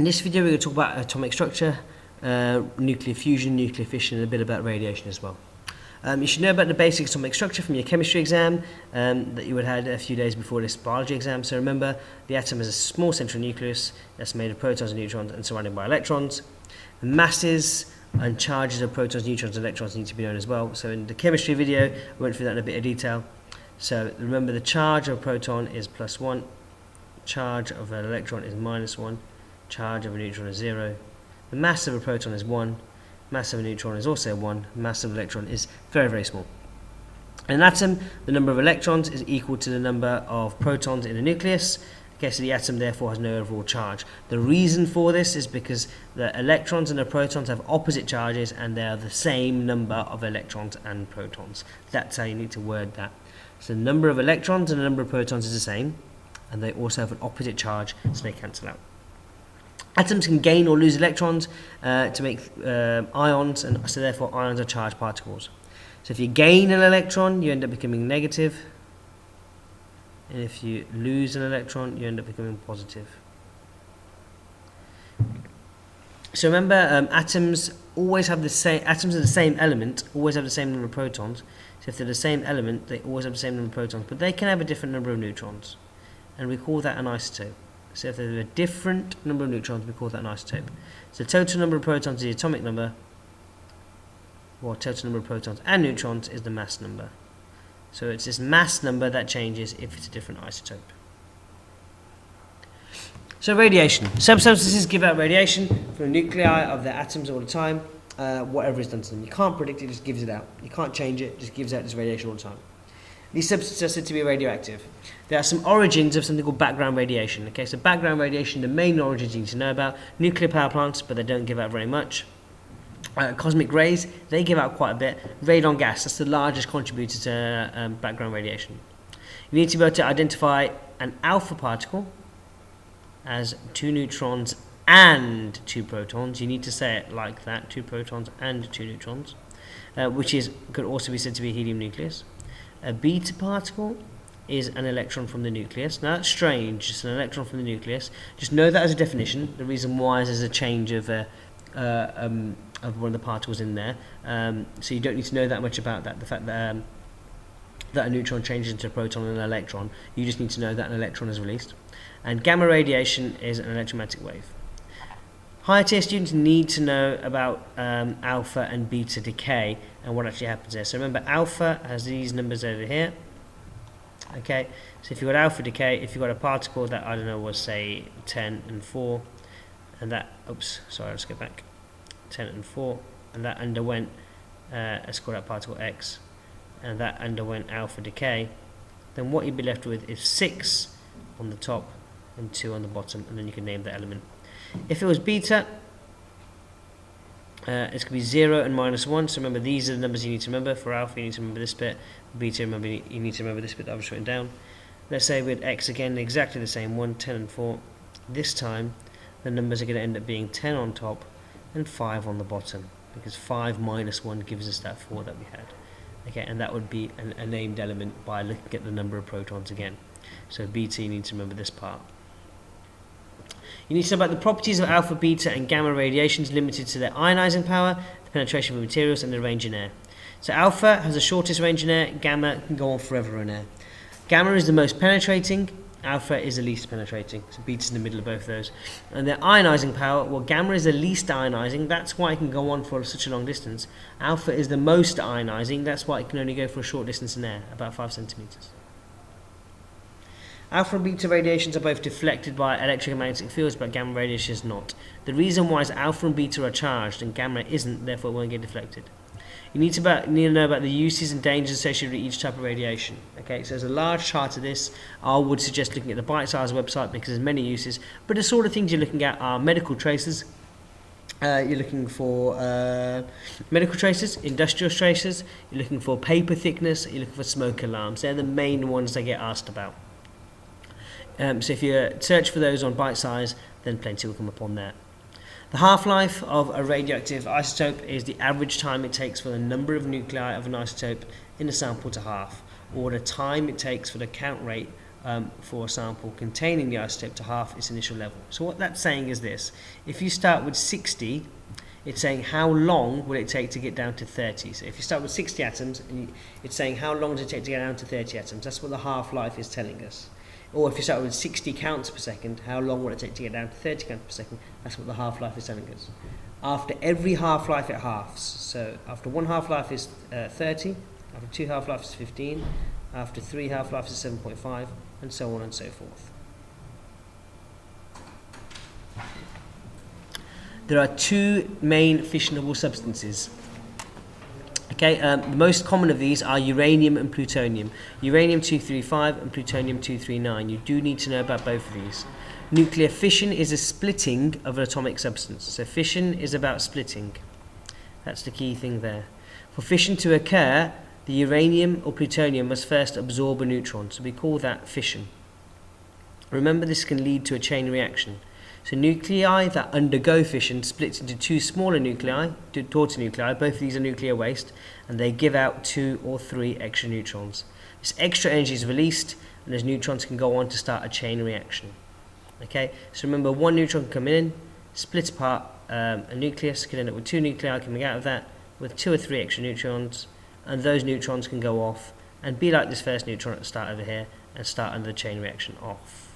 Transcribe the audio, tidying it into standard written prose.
In this video, we're going to talk about atomic structure, nuclear fusion, nuclear fission, and a bit about radiation as well. You should know about the basic atomic structure from your chemistry exam that you would have had a few days before this biology exam. So remember, the atom has a small central nucleus that's made of protons and neutrons and surrounded by electrons. The masses and charges of protons, neutrons, and electrons need to be known as well. So in the chemistry video, I went through that in a bit of detail. So remember, the charge of a proton is +1, charge of an electron is -1, charge of a neutron is 0. The mass of a proton is 1, mass of a neutron is also 1, mass of an electron is very, very small. In an atom, the number of electrons is equal to the number of protons in a nucleus. Okay, so the atom therefore has no overall charge. The reason for this is because the electrons and the protons have opposite charges and they are the same number of electrons and protons. That's how you need to word that. So the number of electrons and the number of protons is the same, and they also have an opposite charge, so they cancel out. Atoms can gain or lose electrons to make ions, and so therefore ions are charged particles. So if you gain an electron, you end up becoming negative. And if you lose an electron, you end up becoming positive. So remember, atoms always have the same. Atoms are the same element, always have the same number of protons. So if they're the same element, they always have the same number of protons, but they can have a different number of neutrons, and we call that an isotope. So if there's a different number of neutrons, we call that an isotope. So total number of protons is the atomic number, or total number of protons and neutrons is the mass number. So it's this mass number that changes if it's a different isotope. So radiation. Some substances give out radiation from the nuclei of their atoms all the time. Whatever is done to them. You can't predict it, just gives it out. You can't change it, just gives out this radiation all the time. These substances are said to be radioactive. There are some origins of something called background radiation. Okay, so background radiation, the main origins you need to know about: nuclear power plants, but they don't give out very much. Cosmic rays, they give out quite a bit. Radon gas, that's the largest contributor to background radiation. You need to be able to identify an alpha particle as 2 neutrons and 2 protons. You need to say it like that: 2 protons and 2 neutrons, which could also be said to be a helium nucleus. A beta particle is an electron from the nucleus. Now that's strange, just an electron from the nucleus. Just know that as a definition. The reason why is there's a change of one of the particles in there. So you don't need to know that much about that. The fact that that a neutron changes into a proton and an electron, you just need to know that an electron is released. And gamma radiation is an electromagnetic wave. Higher tier students need to know about alpha and beta decay and what actually happens there. So remember, alpha has these numbers over here. Okay, so if you've got alpha decay, if you've got a particle that, I don't know, was say 10 and 4, and that, let's go back, 10 and 4, and that underwent, let's call that particle X, and that underwent alpha decay, then what you'd be left with is 6 on the top and 2 on the bottom, and then you can name the element. If it was beta, it's going to be 0 and -1. So remember, these are the numbers you need to remember. For alpha, you need to remember this bit. Beta, remember, you need to remember this bit that I've just written down. Let's say with X again, exactly the same one, 10 and 4. This time, the numbers are going to end up being 10 on top and 5 on the bottom, because 5 minus 1 gives us that 4 that we had. Okay, and that would be a named element by looking at the number of protons again. So beta, you need to remember this part. You need to know about the properties of alpha, beta, and gamma radiations limited to their ionizing power, the penetration of materials, and the range in air. So alpha has the shortest range in air, gamma can go on forever in air. Gamma is the most penetrating, alpha is the least penetrating, so beta is in the middle of both those. And their ionizing power, well, gamma is the least ionizing, that's why it can go on for such a long distance. Alpha is the most ionizing, that's why it can only go for a short distance in air, about 5 centimeters. Alpha and beta radiations are both deflected by electric and magnetic fields, but gamma radiation is not. The reason why is alpha and beta are charged and gamma isn't, therefore it won't get deflected. You need to know about the uses and dangers associated with each type of radiation. Okay, so there's a large chart of this. I would suggest looking at the Bite Size website because there's many uses, but the sort of things you're looking at are medical traces. You're looking for medical traces, industrial traces, you're looking for paper thickness, you're looking for smoke alarms. They're the main ones they get asked about. So if you search for those on Bite Size, then plenty will come up on there. The half-life of a radioactive isotope is the average time it takes for the number of nuclei of an isotope in a sample to half, or the time it takes for the count rate for a sample containing the isotope to half its initial level. So what that's saying is this: if you start with 60, it's saying how long will it take to get down to 30. So if you start with 60 atoms, it's saying how long does it take to get down to 30 atoms. That's what the half-life is telling us. Or if you start with 60 counts per second, how long will it take to get down to 30 counts per second? That's what the half-life is telling us. After every half-life, it halves. So after one half-life is 30, after two half-lives is 15, after three half-lives is 7.5, and so on and so forth. There are two main fissionable substances. Okay, the most common of these are uranium and plutonium. Uranium-235 and plutonium-239. You do need to know about both of these. Nuclear fission is a splitting of an atomic substance. So fission is about splitting. That's the key thing there. For fission to occur, the uranium or plutonium must first absorb a neutron. So we call that fission. Remember, this can lead to a chain reaction. So nuclei that undergo fission splits into two smaller nuclei, daughter nuclei. Both of these are nuclear waste, and they give out 2 or 3 extra neutrons. This extra energy is released, and those neutrons can go on to start a chain reaction. Okay, so remember, one neutron can come in, split apart a nucleus, can end up with 2 nuclei coming out of that, with 2 or 3 extra neutrons, and those neutrons can go off and be like this first neutron at the start over here, and start another chain reaction off.